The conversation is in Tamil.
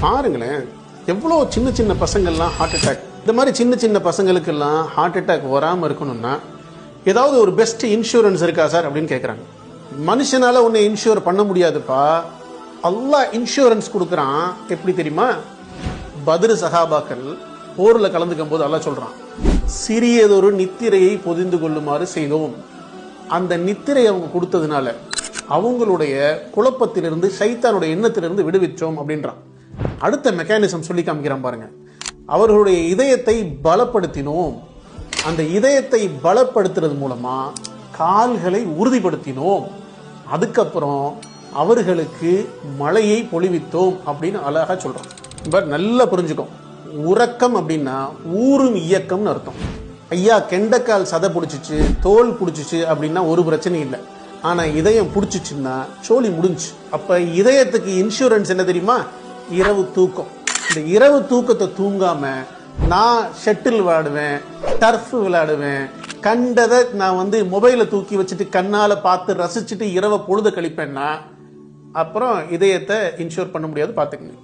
பாருங்களேன், எவ்வளோ சின்ன சின்ன பசங்கள்லாம் ஹார்ட் அட்டாக். இந்த மாதிரி சின்ன சின்ன பசங்களுக்கெல்லாம் ஹார்ட் அட்டாக் வராமல் இருக்கணும்னா ஏதாவது ஒரு பெஸ்ட் இன்சூரன்ஸ் இருக்கா சார் அப்படின்னு கேட்குறாங்க. மனுஷனால ஒன்று இன்சூர் பண்ண முடியாதுப்பா, அல்லாஹ் இன்சூரன்ஸ் கொடுக்குறான். எப்படி தெரியுமா? பத்ர் சஹாபாக்கள் போரில் கலந்துக்கும் போது அல்லாஹ் சொல்றான், சிறியதொரு நித்திரையை பொதிந்து கொள்ளுமாறு செய்தோம். அந்த நித்திரை அவங்க கொடுத்ததுனால அவங்களுடைய குழப்பத்திலிருந்து, சைத்தானுடைய எண்ணத்திலிருந்து விடுவிச்சோம் அப்படின்றான். அடுத்த மெக்கானிசம் சொல்லி காமிக்கிறான் பாருங்க. அவர்களுடைய இதயத்தை பலப்படுத்தினோம். அந்த இதயத்தை பலப்படுத்துறது மூலமா கால்களை உறுதிப்படுத்தினோம். அதுக்கப்புறம் அவர்களுக்கு மழையை பொழிவித்தோம் அப்படின்னு அழகா சொல்றோம். பட் நல்லா புரிஞ்சுக்கும், உறக்கம் அப்படின்னா ஊரும் இயக்கம்னு அர்த்தம். ஐயா கெண்டக்கால் சதை பிடிச்சிச்சு, தோல் பிடிச்சிச்சு அப்படின்னா ஒரு பிரச்சனை இல்லை. ஆனா இதயம் பிடிச்சிச்சுன்னா சோழி முடிஞ்சு. அப்ப இதயத்துக்கு இன்சூரன்ஸ் என்ன தெரியுமா? இரவு தூக்கம். இந்த இரவு தூக்கத்தை தூங்காம நான் ஷட்டில் விளையாடுவேன், டர்ஃப் விளையாடுவேன், கண்டதை நான் மொபைலை தூக்கி வச்சுட்டு கண்ணால பார்த்து ரசிச்சுட்டு இரவை பொழுது கழிப்பேன்னா அப்புறம் இதயத்தை இன்சூர் பண்ண முடியாது. பார்த்துக்கங்க.